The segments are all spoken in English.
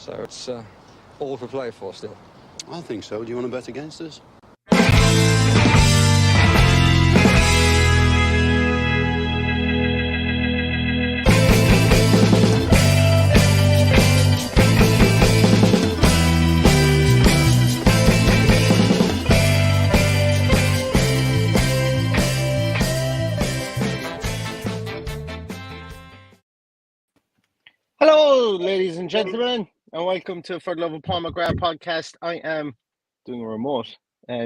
So it's all to play for still. I think so. Do you want to bet against us? Hello, ladies and gentlemen, and welcome to For the Love of Paul McGrath podcast. I am doing a remote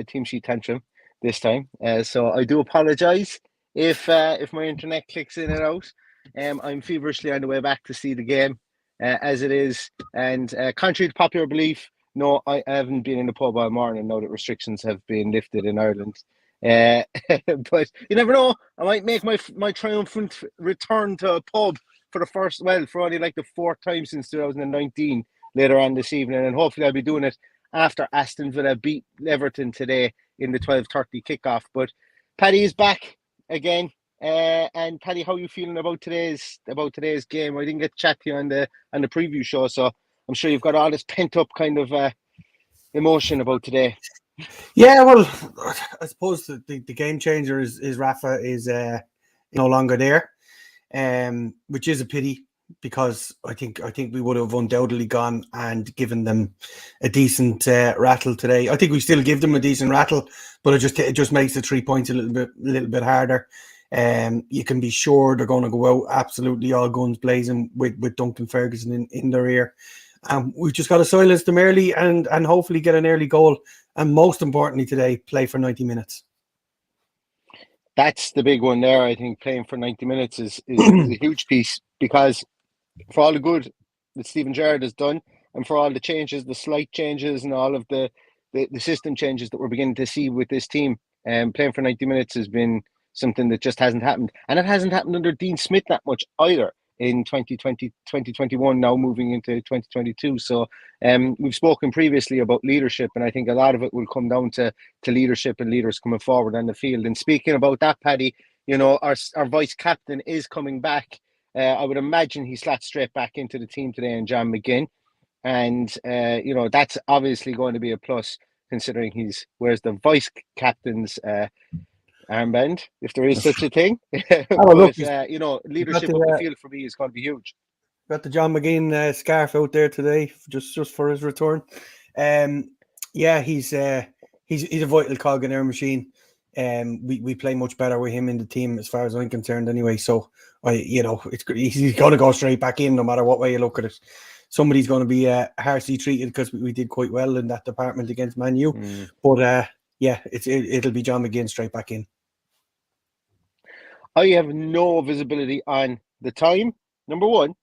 team sheet tantrum this time, so I do apologise if my internet clicks in and out. I'm feverishly on the way back to see the game as it is, and contrary to popular belief, no, I haven't been in the pub all morning now that restrictions have been lifted in Ireland. But you never know, I might make my triumphant return to a pub for only like the fourth time since 2019 later on this evening, and hopefully I'll be doing it after Aston Villa beat Everton today in the 12:30 kickoff. But Paddy is back again, and Paddy, how are you feeling about today's game? I didn't get to chat to you on the preview show, so I'm sure you've got all this pent up kind of emotion about today. Yeah, well, I suppose the game changer is Rafa is no longer there. Which is a pity, because I think we would have undoubtedly gone and given them a decent rattle today. I think we still give them a decent rattle, but it just makes the 3 points a little bit harder. You can be sure they're going to go out absolutely all guns blazing with Duncan Ferguson in their ear. We've just got to silence them early and hopefully get an early goal, and most importantly today, play for 90 minutes. That's the big one there. I think playing for 90 minutes is a huge piece, because for all the good that Steven Gerrard has done, and for all the changes, the slight changes, and all of the system changes that we're beginning to see with this team, playing for 90 minutes has been something that just hasn't happened. And it hasn't happened under Dean Smith that much either in 2020, 2021, now moving into 2022. So we've spoken previously about leadership, and I think a lot of it will come down to leadership and leaders coming forward on the field. And speaking about that, Paddy, you know, our vice captain is coming back. I would imagine he slots straight back into the team today in John McGinn. And, you know, that's obviously going to be a plus, considering he wears the vice captain's armband, if there is such a thing. But, you know, leadership on the field for me is going to be huge. Got the John McGinn scarf out there today, just for his return. Yeah, he's a vital cog in our machine. We play much better with him in the team, as far as I'm concerned. Anyway, so he's going to go straight back in, no matter what way you look at it. Somebody's going to be harshly treated, because we did quite well in that department against Man U. But yeah, it'll be John McGinn straight back in. I have no visibility on the time, number one,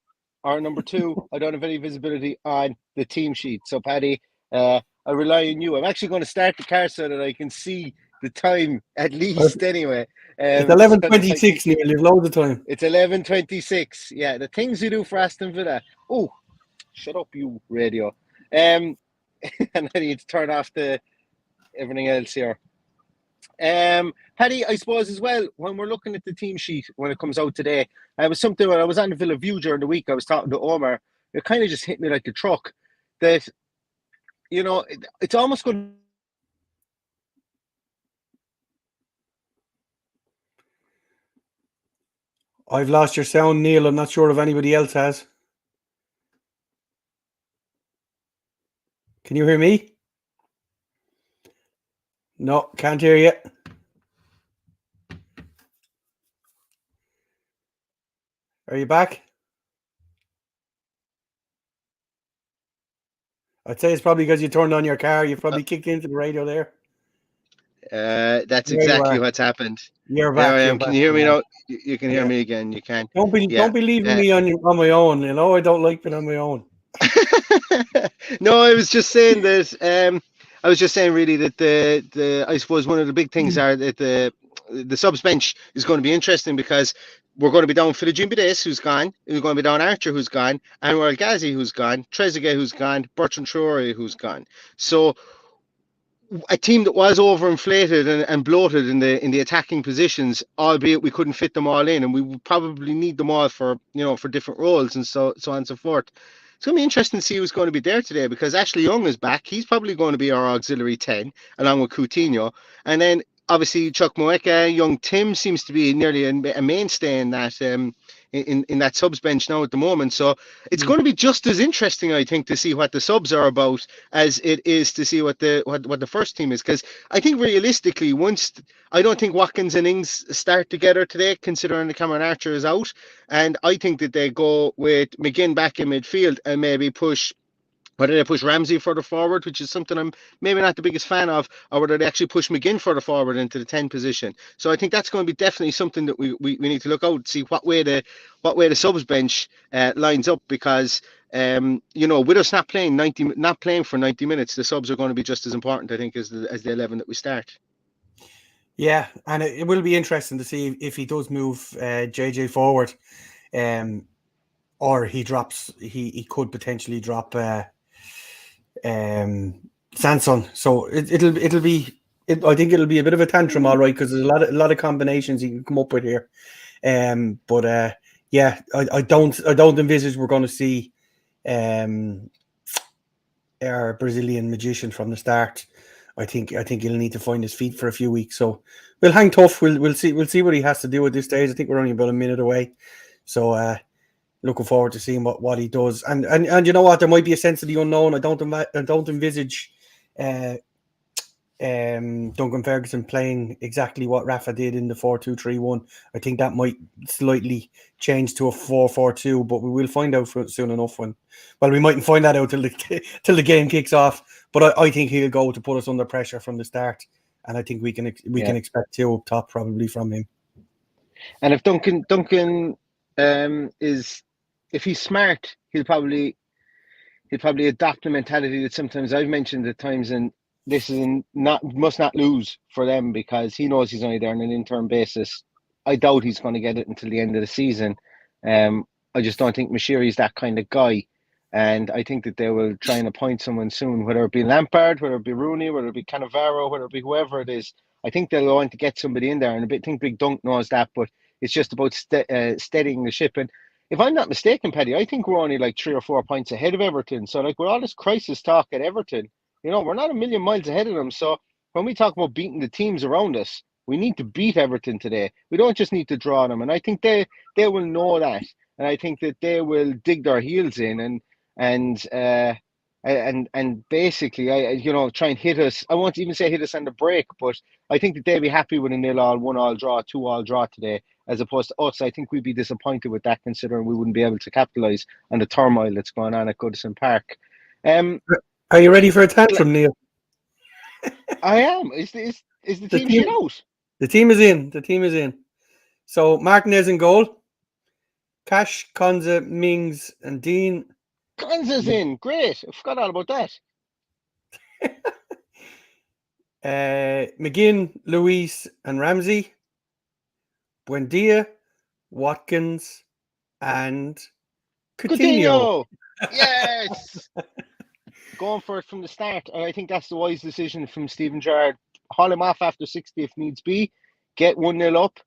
or number two, I don't have any visibility on the team sheet. So, Paddy, I rely on you. I'm actually going to start the car so that I can see the time, at least, anyway. It's 11:26, Neil. You've loads of time. It's 11:26. Yeah, the things you do for Aston Villa. Oh, shut up, you radio. And I need to turn off everything else here. Paddy, I suppose as well, when we're looking at the team sheet when it comes out today, it was something when I was on the Villa View during the week, I was talking to Omar, it kind of just hit me like a truck that, you know, it's almost good. I've lost your sound, Neil. I'm not sure if anybody else has. Can you hear me? No, can't hear you. Are you back? I'd say it's probably because you turned on your car. You probably kicked into the radio there. That's exactly what's happened. You're back. There I am. Can you hear me now? You can hear me again. You can. Don't be leaving me on my own. You know, I don't like being on my own. No, I was just saying that. I was just saying really that I suppose one of the big things are that the subs bench is going to be interesting, because we're going to be down Philogene Bides, who's gone. We're going to be down Archer, who's gone. Anwar El Ghazi, who's gone. Trezeguet, who's gone. Bertrand Traore, who's gone. So a team that was overinflated and bloated in the attacking positions, albeit we couldn't fit them all in, and we would probably need them all for different roles and so on and so forth. It's going to be interesting to see who's going to be there today because Ashley Young is back. He's probably going to be our auxiliary 10 along with Coutinho. And then obviously Chuck Moeka, young Tim seems to be nearly a mainstay in that in that subs bench now at the moment. So it's going to be just as interesting, I think, to see what the subs are about as it is to see what the first team is. Because I think realistically, I don't think Watkins and Ings start together today, considering the Cameron Archer is out. And I think that they go with McGinn back in midfield and maybe push. Whether they push Ramsey further forward, which is something I'm maybe not the biggest fan of, or whether they actually push McGinn further forward into the 10 position. So I think that's going to be definitely something that we need to look out, see what way the subs bench lines up, because with us not playing for 90 minutes, the subs are going to be just as important, I think, as the 11 that we start. Yeah, and it will be interesting to see if he does move JJ forward, or he drops. He could potentially drop Sanson. So it'll be. I think it'll be a bit of a tantrum, all right, because there's a lot of combinations you can come up with here. But yeah, I don't envisage we're going to see our Brazilian magician from the start. I think he'll need to find his feet for a few weeks. So we'll hang tough. We'll see what he has to do at this stage. I think we're only about a minute away. So looking forward to seeing what he does. And you know what? There might be a sense of the unknown. I don't envisage Duncan Ferguson playing exactly what Rafa did in the 4-2-3-1. I think that might slightly change to a 4-4-2, but we will find out soon enough. We mightn't find that out till the game kicks off. But I think he'll go to put us under pressure from the start, and I think we can expect two up top probably from him. And if Duncan if he's smart, he'll probably adopt the mentality that sometimes I've mentioned at times, and this is must not lose for them, because he knows he's only there on an interim basis. I doubt he's going to get it until the end of the season. I just don't think Mashiri's that kind of guy. And I think that they will try and appoint someone soon, whether it be Lampard, whether it be Rooney, whether it be Cannavaro, whether it be whoever it is. I think they'll want to get somebody in there. And I think Big Dunk knows that, but it's just about steadying the ship. And if I'm not mistaken, Paddy, I think we're only like 3 or 4 points ahead of Everton. So like with all this crisis talk at Everton, we're not a million miles ahead of them. So when we talk about beating the teams around us, we need to beat Everton today. We don't just need to draw them. And I think they will know that. And I think that they will dig their heels in and basically, try and hit us. I won't even say hit us on the break, but I think that they'll be happy with a 0-0, 1-1 draw, 2-2 draw today, as opposed to us. I think we'd be disappointed with that, considering we wouldn't be able to capitalise on the turmoil that's going on at Goodison Park. Are you ready for a tantrum, Neil? I am. Is the team shit out? The team is in. The team is in. So Martinez in goal. Cash, Konza, Mings, and Dean. Konza's in. Great. I forgot all about that. McGinn, Luis, and Ramsey. Buendia, Watkins, and Coutinho. Yes. Going for it from the start. And I think that's the wise decision from Stephen Gerrard. Haul him off after 60 if needs be. Get 1-0 up,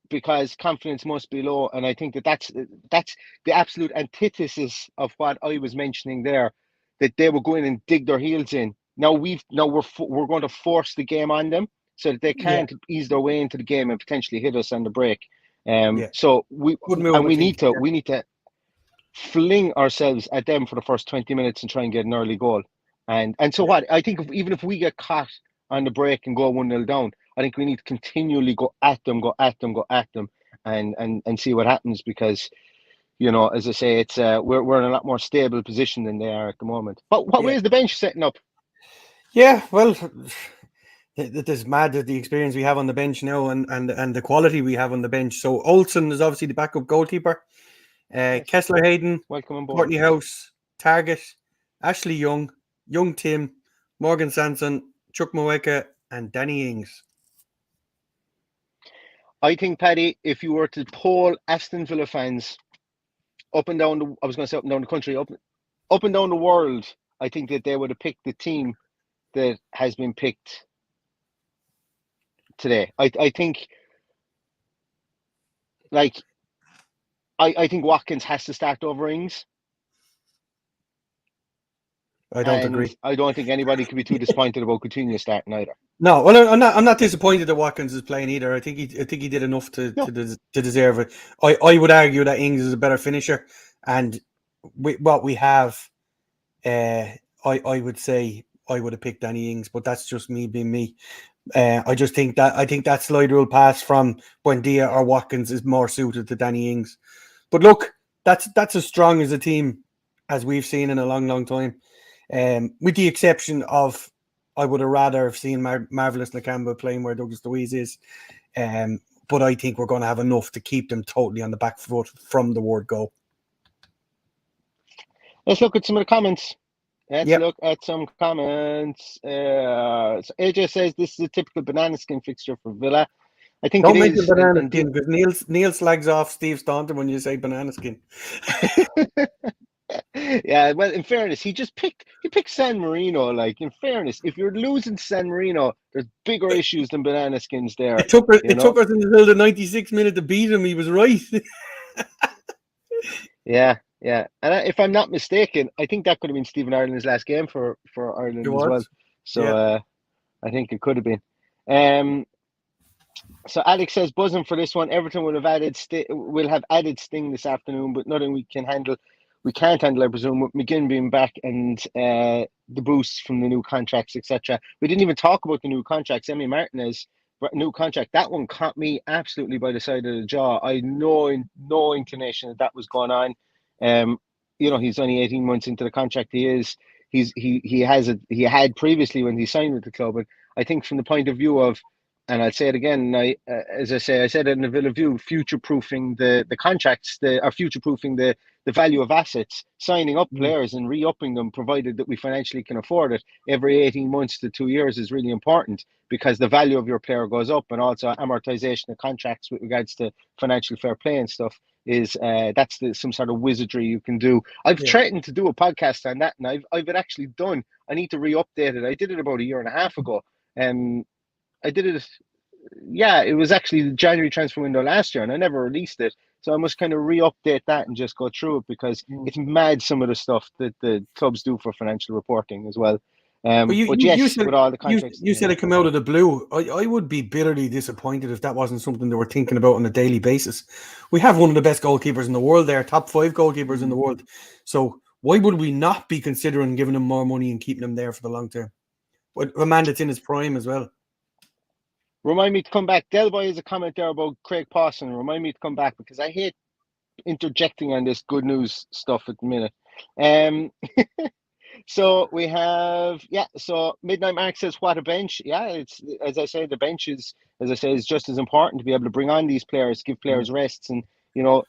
because confidence must be low. And I think that's the absolute antithesis of what I was mentioning there, that they will go in and dig their heels in. Now we're going to force the game on them so that they can't ease their way into the game and potentially hit us on the break. So we need to fling ourselves at them for the first 20 minutes and try and get an early goal. And so what? I think even if we get caught on the break and go 1-0 down, I think we need to continually go at them, and see what happens, because, as I say, it's we're in a lot more stable position than they are at the moment. But what way is the bench setting up? Yeah, well, it is mad that the experience we have on the bench now and the quality we have on the bench. So Olsen is obviously the backup goalkeeper. Kessler Hayden, welcome on board. Courtney House, Target, Ashley Young, Young Tim, Morgan Sanson, Chuck Moeka, and Danny Ings. I think, Paddy, if you were to poll Aston Villa fans up and down the country, up and down the world, I think that they would have picked the team that has been picked today. I think Watkins has to start over Ings. I don't And agree. I don't think anybody could be too disappointed about Coutinho starting either. No, well, I'm not disappointed that Watkins is playing either. I think he did enough to No. deserve it. I would argue that Ings is a better finisher, and what we have, I would say I would have picked Danny Ings, but that's just me being me. I think that slide rule pass from Buendia or Watkins is more suited to Danny Ings. But look, that's as strong as a team as we've seen in a long, long time. With the exception of, I would have rather have seen Marvelous Nakamba playing where Douglas Luiz is. But I think we're going to have enough to keep them totally on the back foot from the word go. Let's look at some of the comments. Yep. Look at some comments. So AJ says this is a typical banana skin fixture for Villa. I think Don't it mention is. banana skin because Neil slags off Steve Staunton when you say banana skin. Yeah, well, in fairness, he picked San Marino. Like, in fairness, if you're losing to San Marino, there's bigger issues than banana skins there. It took us until the 96th minute to beat him. He was right. Yeah. And if I'm not mistaken, I think that could have been Stephen Ireland's last game for Ireland as well. So I think it could have been. So Alex says buzzing for this one. Everton will have added sting this afternoon, but nothing we can't handle, I presume, with McGinn being back and the boosts from the new contracts, etc. We didn't even talk about the new contracts. Emi Martinez, new contract. That one caught me absolutely by the side of the jaw. I had no inclination that was going on. He's only 18 months into the contract. He had previously when he signed with the club, and I think from the point of view of, and I'll say it again, as I said it in the Villa View, future-proofing the contracts, or future-proofing the value of assets, signing up players and re-upping them, provided that we financially can afford it, every 18 months to 2 years is really important, because the value of your player goes up, and also amortization of contracts with regards to financial fair play and stuff is that's some sort of wizardry you can do. I've threatened to do a podcast on that, and I've actually done. I need to re-update it. I did it about a year and a half ago. I did it. Yeah, it was actually the January transfer window last year, and I never released it. So I must kind of re-update that and just go through it, because it's mad some of the stuff that the clubs do for financial reporting as well. But yes, with all the contracts, you said it come out of the blue. I would be bitterly disappointed if that wasn't something they were thinking about on a daily basis. We have one of the best goalkeepers in the world there, top 5 goalkeepers in the world. So why would we not be considering giving him more money and keeping him there for the long term? But a man that's in his prime as well. Remind me to come back. Delboy has a comment there about Craig Pawson. Remind me to come back, because I hate interjecting on this good news stuff at the minute. So we have, so Midnight Mark says, what a bench. Yeah, it's, as I say, the bench is just as important to be able to bring on these players, give players rests. And,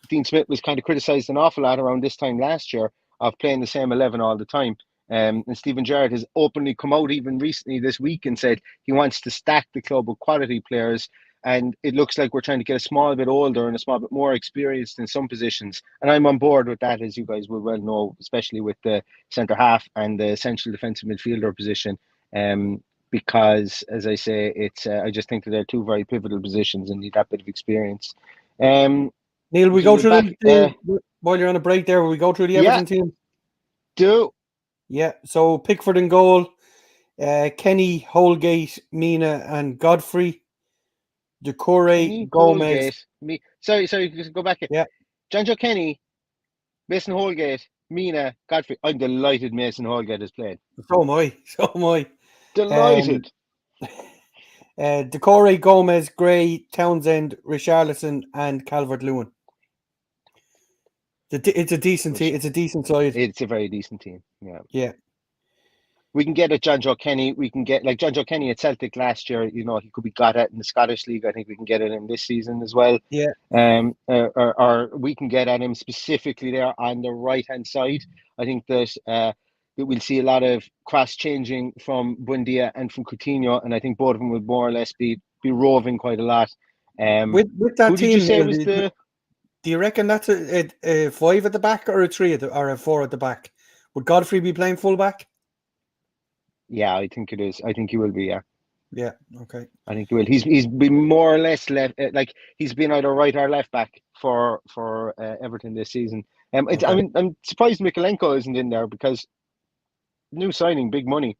Dean Smith was kind of criticised an awful lot around this time last year of playing the same 11 all the time. And Stephen Gerrard has openly come out even recently this week and said he wants to stack the club with quality players. And it looks like we're trying to get a small bit older and a small bit more experienced in some positions. And I'm on board with that, as you guys will well know, especially with the centre half and the central defensive midfielder position. Because, as I say, it's I just think that they're 2 very pivotal positions and need that bit of experience. Neil, we go through while you're on a break there, will we go through the Everton team? Do. Yeah, so Pickford in goal, Kenny, Holgate, Mina and Godfrey. Decore, Gomez. Sorry, just go back here. Yeah. John Joe Kenny, Mason Holgate, Mina, Godfrey. I'm delighted Mason Holgate has played. So am I. Delighted. Decore, Gomez, Gray, Townsend, Richarlison and Calvert-Lewin. It's a decent team. It's a decent side. It's a very decent team. Yeah. We can get at John Joe Kenny. We can get, like John Joe Kenny at Celtic last year. He could be got at in the Scottish League. I think we can get at him this season as well. Yeah. Or we can get at him specifically there on the right hand side. I think that we'll see a lot of cross changing from Buendia and from Coutinho, and I think both of them would more or less be roving quite a lot. With that who team, did you say was the? Do you reckon that's a 5 at the back or a 3 or a 4 at the back? Would Godfrey be playing full back? Yeah, I think it is. I think he will be. Yeah. Yeah. Okay. I think he will. He's been more or less left. He's been either right or left back for Everton this season. Okay. I'm surprised Mikalenko isn't in there, because new signing, big money,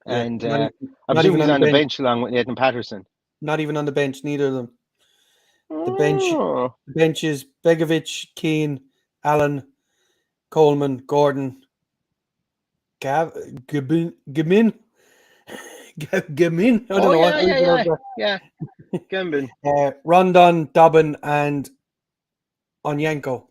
Yeah, and not, I not presume even he's on the on the bench. bench along with Nathan Patterson. Not even on the bench. Neither of them. The bench. Oh, The bench is Begovic, Keane, Allen, Coleman, Gordon, Gamin. Gamin. I don't oh know what. yeah, yeah, yeah, yeah. Gambin. Rondon, Dobbin, and Onyenko.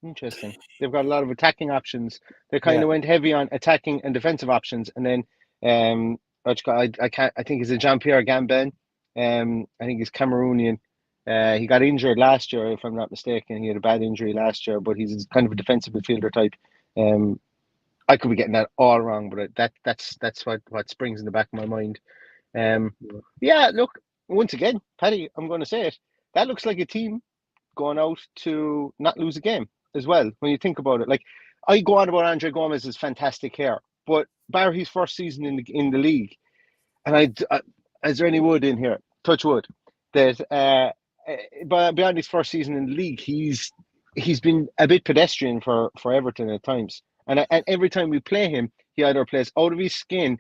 Interesting. They've got a lot of attacking options. They kind Yeah. of went heavy on attacking and defensive options, and then I can't. I think he's a Jean Pierre Gambin. I think he's Cameroonian. He got injured last year, if I'm not mistaken. He had a bad injury last year, but he's kind of a defensive midfielder type. Um, I could be getting that all wrong, but that's what springs in the back of my mind. Yeah. Look, once again, Paddy, I'm going to say it. That looks like a team going out to not lose a game as well. When you think about it, like I go on about Andre Gomez's fantastic hair, but bar his first season in the league, and is there any wood in here? Touch wood. That but beyond his first season in the league, he's been a bit pedestrian for Everton at times, and every time we play him, he either plays out of his skin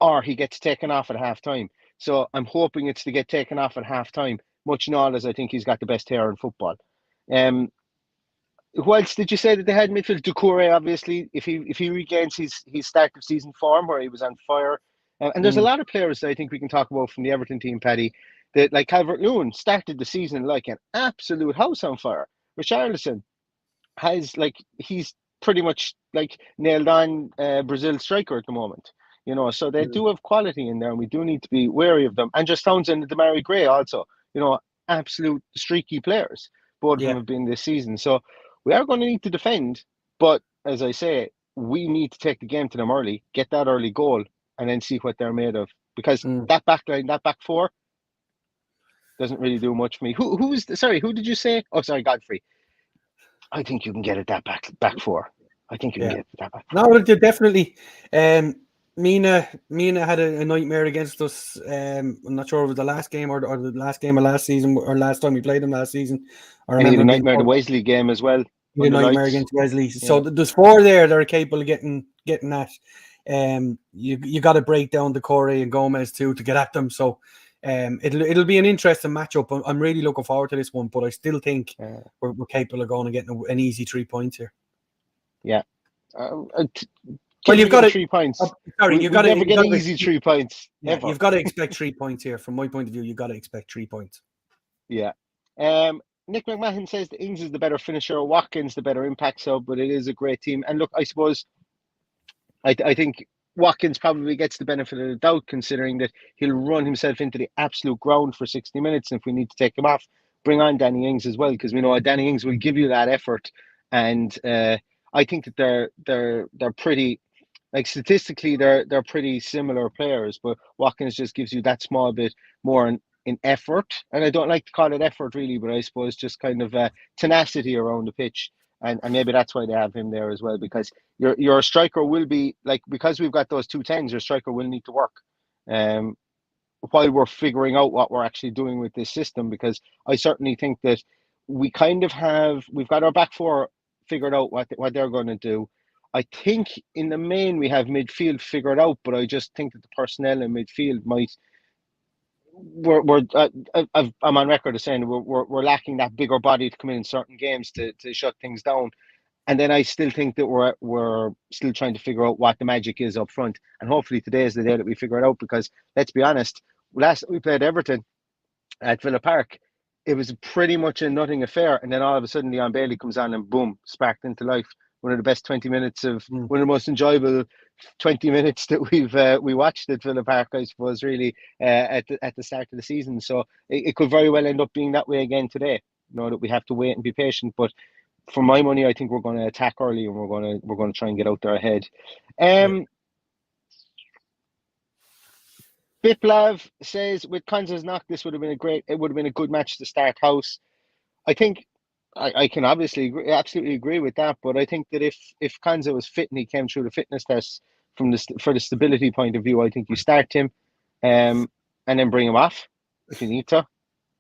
or he gets taken off at half time. So I'm hoping it's to get taken off at half time, much not as I think he's got the best hair in football. Who else did you say that they had in midfield? Doucouré, obviously, if he regains his start of season form where he was on fire. And there's a lot of players that I think we can talk about from the Everton team, Paddy, that like Calvert-Lewin started the season like an absolute house on fire. Richarlison has he's pretty much like nailed on Brazil striker at the moment. So they do have quality in there, and we do need to be wary of them. And just Townsend and Demarai Gray also, absolute streaky players. Both of them Yeah. have been this season. So we are going to need to defend, but as I say, we need to take the game to them early, get that early goal, and then see what they're made of. Because that back line, that back four, doesn't really do much for me. Who did you say? Oh, sorry, Godfrey. I think you can get it that back four. I think you can get that back four. No, definitely. Mina had a nightmare against us. I'm not sure if it was the last game or the last game of last season or last time we played him last seson. I And he had remember a nightmare in the Wesley game as well. a nightmare lights. against Wesley. So there's four there that are capable of getting that. You got to break down Doucouré and Gomez too to get at them. So it'll be an interesting matchup. I'm really looking forward to this one, but I still think we're capable of going and getting an easy 3 points here. Yeah. Well, you've got 3 points. You've got to never get easy 3 points. Yeah, ever. you've got to expect 3 points here. From my point of view, you've got to expect 3 points. Yeah. Nick McMahon says that Ings is the better finisher, Watkins the better impact sub, but it is a great team. And look, I suppose I think Watkins probably gets the benefit of the doubt, considering that he'll run himself into the absolute ground for 60 minutes. And if we need to take him off, bring on Danny Ings as well, because we know Danny Ings will give you that effort. And I think that they're pretty, like statistically, they're pretty similar players, but Watkins just gives you that small bit more in effort. And I don't like to call it effort really, but I suppose just kind of tenacity around the pitch. And maybe that's why they have him there as well, because your striker will be like, because we've got those 2 10s, your striker will need to work while we're figuring out what we're actually doing with this system, because I certainly think that we've got our back four figured out what they're going to do. I think in the main we have midfield figured out, but I just think that the personnel in midfield might. I'm on record as saying we're lacking that bigger body to come in certain games to shut things down, and then I still think that we're still trying to figure out what the magic is up front, and hopefully today is the day that we figure it out. Because let's be honest, last we played Everton at Villa Park, it was pretty much a nothing affair, and then all of a sudden Leon Bailey comes on and boom, sparked into life. One of the best 20 minutes one of the most enjoyable 20 minutes that we watched at Villa Park, I suppose, really at the start of the season. So it could very well end up being that way again today. That we have to wait and be patient, but for my money, I think we're going to attack early and we're going to try and get out there ahead. Biplav says with Konza's knock, this would have been a good match to start house. I think I can absolutely agree with that, but I think that if Konza was fit and he came through the fitness test for the stability point of view, I think you start him and then bring him off if you need to.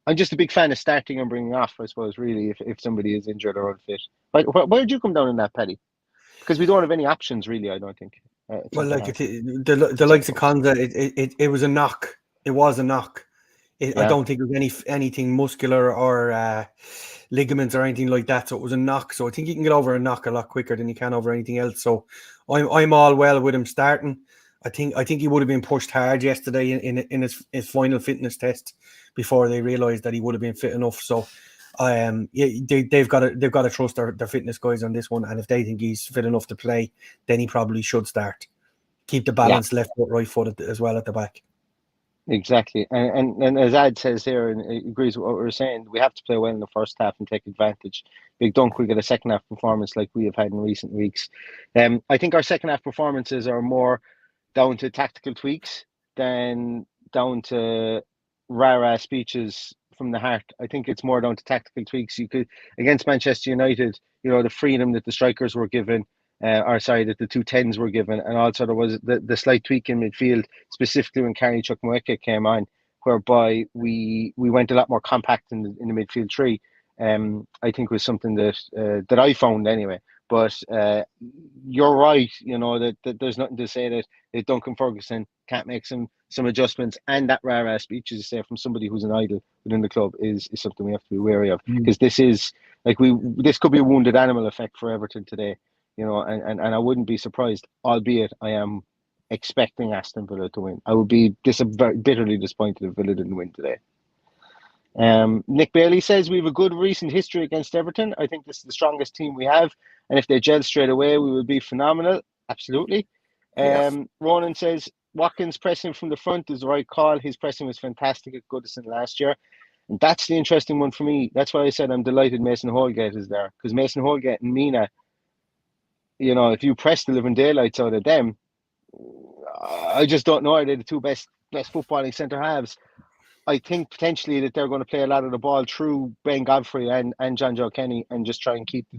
I'm just a big fan of starting and bringing off, I suppose, really, if somebody is injured or unfit. Where did you come down on that, Paddy? Because we don't have any options, really, I don't think. Well, like the likes of Konza, it was a knock. It was a knock. I don't think it was anything muscular or ligaments or anything like that. So it was a knock. So I think you can get over a knock a lot quicker than you can over anything else. So I'm all well with him starting. I think he would have been pushed hard yesterday in his final fitness test before they realised that he would have been fit enough. So they've got to trust their fitness guys on this one. And if they think he's fit enough to play, then he probably should start. Keep the balance left foot, right foot as well at the back. Exactly, and as Ad says here, and he agrees with what we were saying, we have to play well in the first half and take advantage. Big Dunk will get a second half performance like we have had in recent weeks. I think our second half performances are more down to tactical tweaks than down to rah-rah speeches from the heart. I think it's more down to tactical tweaks. You could, against Manchester United, the freedom that the strikers were given, that the 2 10s were given, and also there was the slight tweak in midfield, specifically when Carney Chukwuemeka came on, whereby we went a lot more compact in the midfield three. I think was something that I found anyway. But you're right, that there's nothing to say that Duncan Ferguson can't make some adjustments, and that rah-rah speech, as you say, from somebody who's an idol within the club is something we have to be wary of, because this is this could be a wounded animal effect for Everton today. And I wouldn't be surprised, albeit I am expecting Aston Villa to win. I would be bitterly disappointed if Villa didn't win today. Nick Bailey says we have a good recent history against Everton. I think this is the strongest team we have, and if they gel straight away, we will be phenomenal. Absolutely. Ronan says Watkins pressing from the front is the right call. His pressing was fantastic at Goodison last year. And that's the interesting one for me. That's why I said I'm delighted Mason Holgate is there, because Mason Holgate and Mina, if you press the living daylights out of them, I just don't know. Are they the two best footballing centre halves? I think potentially that they're going to play a lot of the ball through Ben Godfrey and John Joe Kenny, and just try and keep the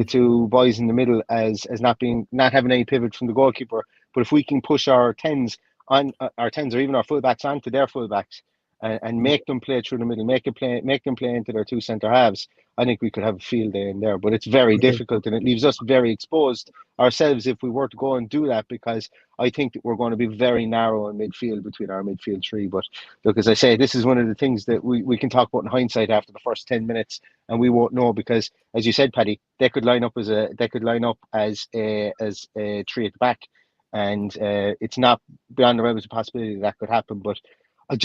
two boys in the middle as not having any pivot from the goalkeeper. But if we can push our tens or even our fullbacks onto their fullbacks and make them play through the middle, make them play into their two centre halves, I think we could have a field day in there. But it's very difficult, and it leaves us very exposed ourselves if we were to go and do that, because I think that we're going to be very narrow in midfield between our midfield three. But look, as I say, this is one of the things that we can talk about in hindsight after the first 10 minutes, and we won't know, because, as you said, Paddy, they could line up as a three at the back, and it's not beyond the realms of possibility that could happen. But I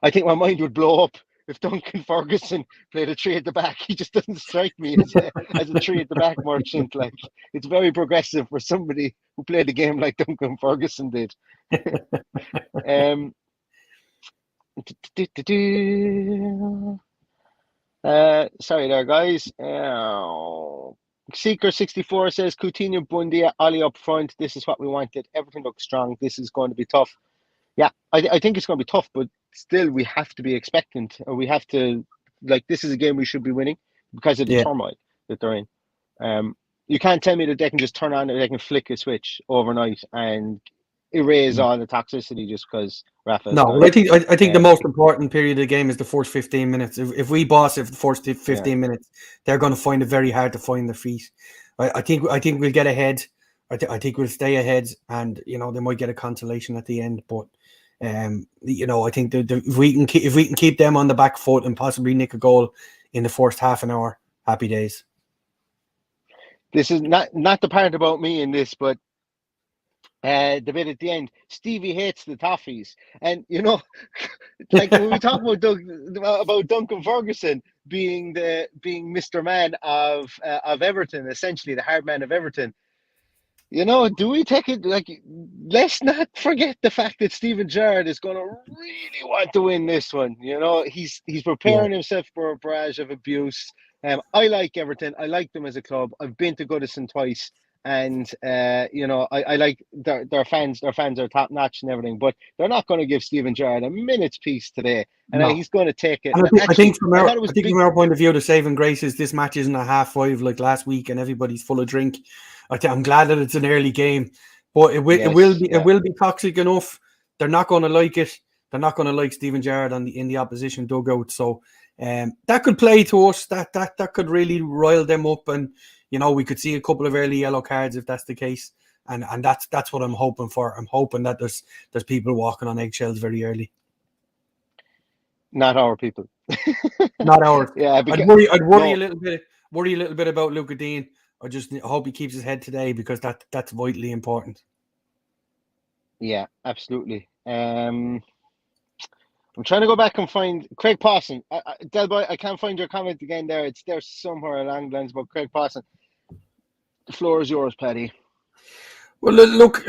think my mind would blow up if Duncan Ferguson played a three at the back. He just doesn't strike me as a three at the back merchant. Like, it's very progressive for somebody who played the game like Duncan Ferguson did. Sorry there, guys. Seeker64 says Coutinho, Bundia, Ollie up front. This is what we wanted. Everything looks strong. This is going to be tough. Yeah, I think it's going to be tough, but still we have to be expectant, or we have to, this is a game we should be winning because of the turmoil that they're in. You can't tell me that they can just turn on, or they can flick a switch overnight and erase all the toxicity just because Rafa. No, I think the most important period of the game is the first 15 minutes. If we boss it for the first 15 minutes, they're going to find it very hard to find their feet. I think we'll get ahead. I think we'll stay ahead, and they might get a consolation at the end. But I think if we can keep them on the back foot and possibly nick a goal in the first half an hour, happy days. This is not the part about me in this, but the bit at the end, Stevie hates the toffees, and when we talk about Duncan Ferguson being Mr. Man of Everton, essentially the hard man of Everton. Do we take it let's not forget the fact that Steven Gerrard is going to really want to win this one. He's preparing himself for a barrage of abuse. I like Everton. I like them as a club. I've been to Goodison twice, and I like their fans. Their fans are top notch and everything, but they're not going to give Steven Gerrard a minute's peace today, and he's going to take it. I think from our point of view, the saving grace is this match isn't a 5:30 like last week, and everybody's full of drink. I'm glad that it's an early game, but it will be toxic enough. They're not going to like it, They're not going to like Steven Gerrard in the opposition dugout. So that could play to us. That could really rile them up, and we could see a couple of early yellow cards if that's the case. And that's what I'm hoping for. I'm hoping that there's people walking on eggshells very early. Not our people. Not ours. Yeah, I'd worry a little bit about Luca Dean. I hope he keeps his head today, because that's vitally important. Yeah, absolutely. I'm trying to go back and find Craig Pawson. Delboy, I can't find your comment again there. It's there somewhere along the lines about Craig Pawson. The floor is yours, Paddy. Well, look,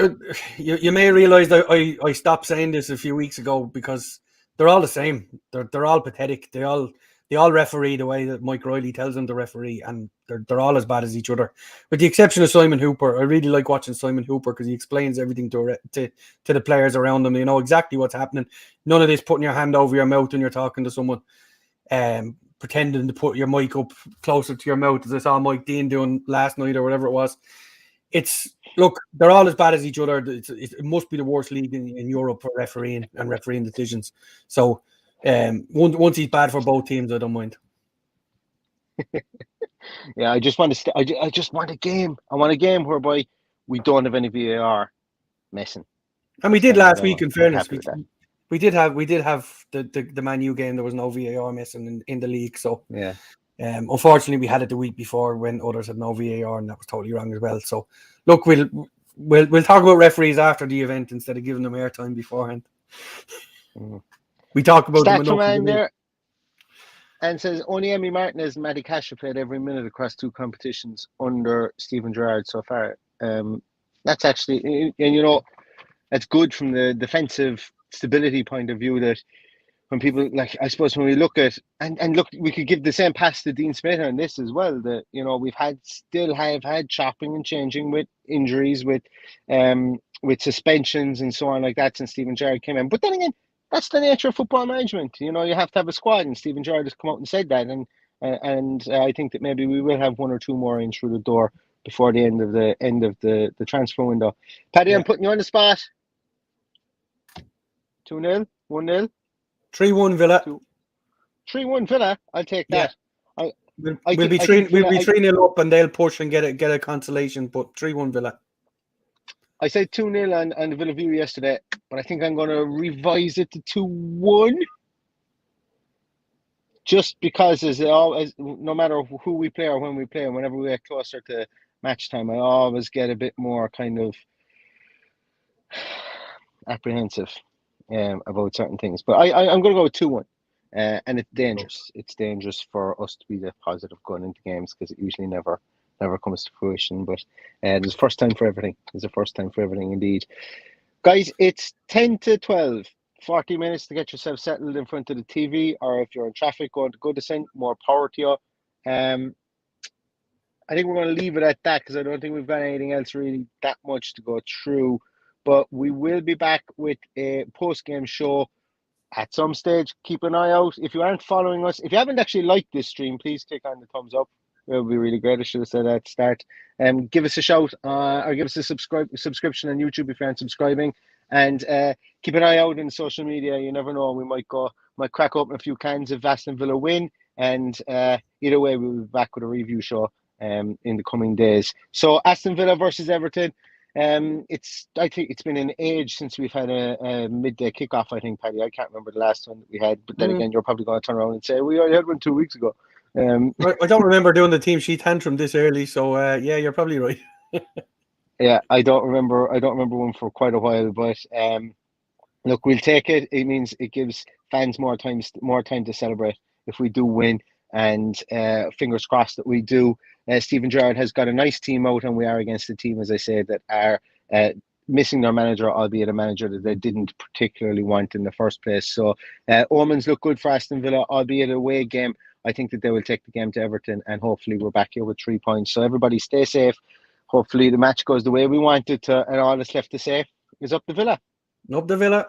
you may realise that I stopped saying this a few weeks ago, because they're all the same. They're all pathetic. They all referee the way that Mike Riley tells them to referee, and they're all as bad as each other, with the exception of Simon Hooper. I really like watching Simon Hooper, because he explains everything to the players around them. They know exactly what's happening. None of this putting your hand over your mouth when you're talking to someone, pretending to put your mic up closer to your mouth, as I saw Mike Dean doing last night or whatever it was. Look, they're all as bad as each other. It must be the worst league in Europe for refereeing decisions. So once he's bad for both teams, I don't mind. Yeah, I just want a game. I want a game whereby we don't have any VAR messing. And we did last week. In fairness, we did have the Man U game. There was no VAR messing in the league. So yeah. Unfortunately, we had it the week before when others had no VAR, and that was totally wrong as well. So, look, we'll talk about referees after the event instead of giving them airtime beforehand. We talk about them enough. There, and says only Emi Martinez and Matty Cash have played every minute across 2 competitions under Steven Gerrard so far. That's actually, and that's good from the defensive stability point of view, that when people, like, I suppose when we look at and look, we could give the same pass to Dean Smith on this as well, that we've still had chopping and changing with injuries, with suspensions and so on like that since Steven Gerrard came in. But then again, that's the nature of football management. You have to have a squad, and Steven Gerrard has come out and said that, and I think that maybe we will have 1 or 2 more in through the door before the end of the transfer window. Paddy, yeah. I'm putting you on the spot. 2-0, 1-0. 3-1 Villa. 3-1 Villa. I'll take that. Yeah. We'll be 3-0 up, and they'll push and get a consolation. But 3-1 Villa. I said 2-0 on the Villa View yesterday, but I think I'm going to revise it to 2-1. Just because, no matter who we play or when we play, and whenever we get closer to match time, I always get a bit more kind of apprehensive about certain things. But I'm going to go with 2-1. And it's dangerous. It's dangerous for us to be the positive going into games, because it usually never comes to fruition. But there's a first time for everything. There's a first time for everything indeed. Guys, it's 10 to 12. 40 minutes to get yourself settled in front of the TV, or if you're in traffic going to Goodison, more power to you. I think we're going to leave it at that, because I don't think we've got anything else really that much to go through. But we will be back with a post-game show at some stage. Keep an eye out. If you aren't following us, if you haven't actually liked this stream, please click on the thumbs up. It would be really great. I should have said that at the start. Give us a shout, or give us a subscription on YouTube if you aren't subscribing. And keep an eye out on social media. You never know. We might crack open a few cans if Aston Villa win. And either way, we'll be back with a review show in the coming days. So Aston Villa versus Everton. I think it's been an age since we've had a midday kickoff. I think, Paddy, I can't remember the last one that we had. But then again, you're probably going to turn around and say we already had one 2 weeks ago. I don't remember doing the team sheet tantrum this early. So yeah, you're probably right. Yeah, I don't remember one for quite a while. But look, we'll take it. It means it gives fans more time to celebrate if we do win. And fingers crossed that we do. Steven Gerrard has got a nice team out, and we are against a team, as I said, that are missing their manager, albeit a manager that they didn't particularly want in the first place. So omens look good for Aston Villa, albeit a away game. I think that they will take the game to Everton, and hopefully we're back here with 3 points. So everybody stay safe. Hopefully the match goes the way we want it to, and all that's left to say is up the Villa. Up the Villa.